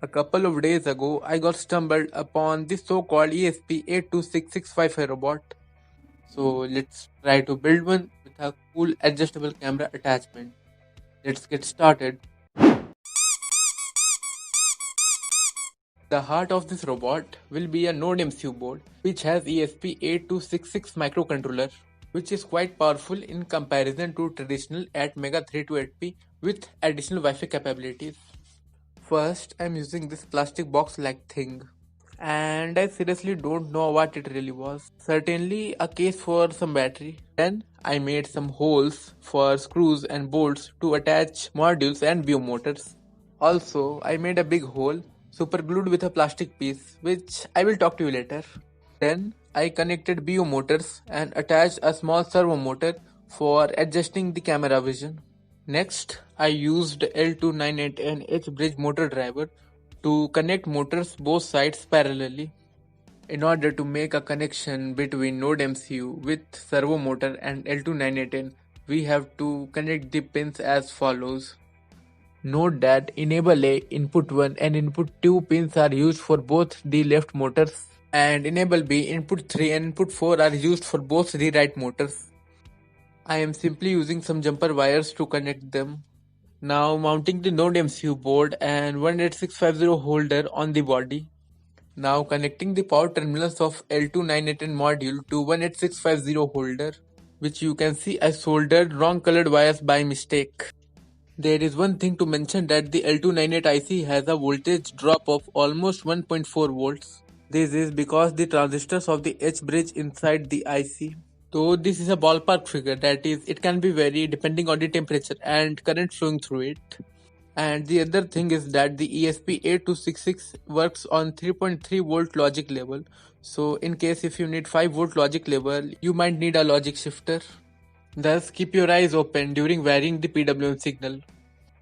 A couple of days ago, I got stumbled upon the so-called ESP826655 robot. So let's try to build one with a cool adjustable camera attachment. Let's get started. The heart of this robot will be a Node MCU board which has ESP8266 microcontroller, which is quite powerful in comparison to traditional Atmega 3280p with additional Wi-Fi capabilities. First, I'm using this plastic box like thing, and I seriously don't know what it really was. Certainly a case for some battery. Then I made some holes for screws and bolts to attach modules and view motors. Also, I made a big hole super glued with a plastic piece, which I will talk to you later. Then I connected BU motors and attached a small servo motor for adjusting the camera vision. Next, I used L298N H-bridge motor driver to connect motors both sides parallelly. In order to make a connection between Node MCU with servo motor and L298N, we have to connect the pins as follows. Note that enable A, input 1 and input 2 pins are used for both the left motors, and enable B, input 3 and input 4 are used for both the right motors. I am simply using some jumper wires to connect them. Now mounting the Node MCU board and 18650 holder on the body. Now connecting the power terminals of L298N module to 18650 holder, which you can see I soldered wrong colored wires by mistake. There is one thing to mention that the L298 IC has a voltage drop of almost 1.4 volts. This is because the transistors of the H bridge inside the IC. Though this is a ballpark figure, that is, it can be vary depending on the temperature and current flowing through it. And the other thing is that the ESP8266 works on 3.3 volt logic level. So in case if you need 5 volt logic level, you might need a logic shifter. Thus keep your eyes open during varying the PWM signal.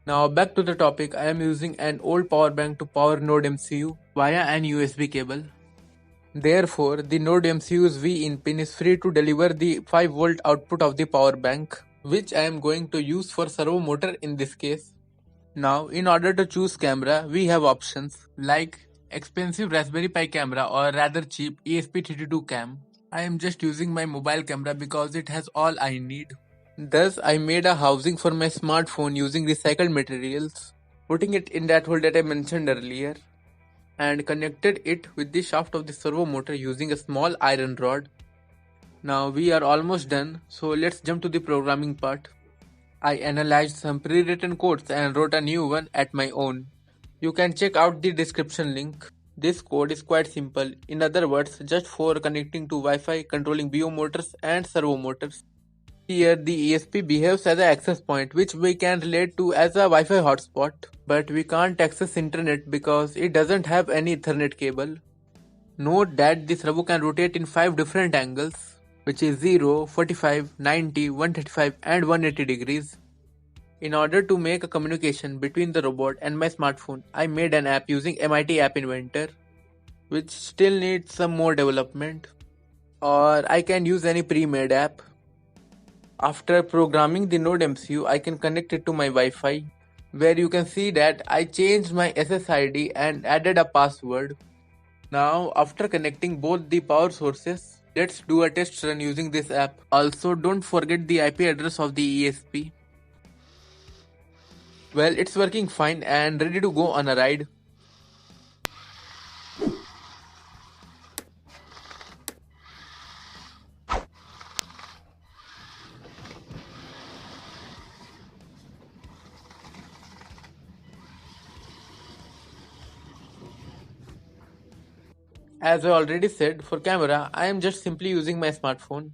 Now back to the topic, I am using an old power bank to power Node MCU via an USB cable. Therefore, the Node MCU's V-in pin is free to deliver the 5 volt output of the power bank, which I am going to use for servo motor in this case. Now, in order to choose camera, we have options like expensive Raspberry Pi camera or rather cheap ESP32 cam. I am just using my mobile camera because it has all I need. Thus, I made a housing for my smartphone using recycled materials, putting it in that hole that I mentioned earlier, and connected it with the shaft of the servo motor using a small iron rod. Now we are almost done, so let's jump to the programming part. I analyzed some pre-written codes and wrote a new one at my own. You can check out the description link. This code is quite simple, in other words, just for connecting to Wi-Fi, controlling BO motors and servo motors. Here the ESP behaves as an access point which we can relate to as a Wi-Fi hotspot, but we can't access internet because it doesn't have any Ethernet cable. Note that the servo can rotate in 5 different angles, which is 0, 45, 90, 135 and 180 degrees. In order to make a communication between the robot and my smartphone, I made an app using MIT App Inventor, which still needs some more development. Or I can use any pre-made app. After programming the Node MCU, I can connect it to my Wi-Fi, where you can see that I changed my SSID and added a password. Now, after connecting both the power sources, let's do a test run using this app. Also, don't forget the IP address of the ESP. Well, it's working fine and ready to go on a ride. As I already said, for camera, I am just simply using my smartphone.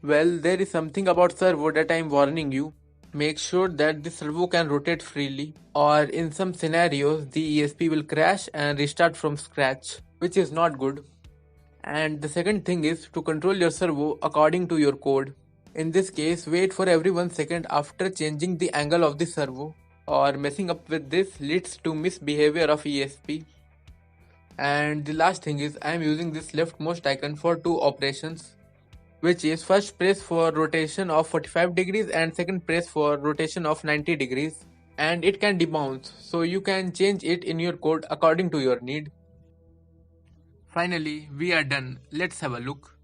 Well, there is something about servo that I am warning you. Make sure that the servo can rotate freely, or in some scenarios, the ESP will crash and restart from scratch, which is not good. And the second thing is to control your servo according to your code. In this case, wait for every 1 second after changing the angle of the servo, or messing up with this leads to misbehavior of ESP. And the last thing is I am using this leftmost icon for 2 operations, which is first press for rotation of 45 degrees and second press for rotation of 90 degrees. and it can debounce, so you can change it in your code according to your need. Finally, we are done. Let's have a look.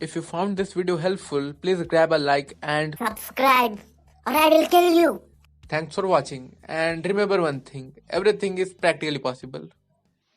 If you found this video helpful, please grab a like and subscribe or I will kill you. Thanks for watching, and remember one thing, everything is practically possible.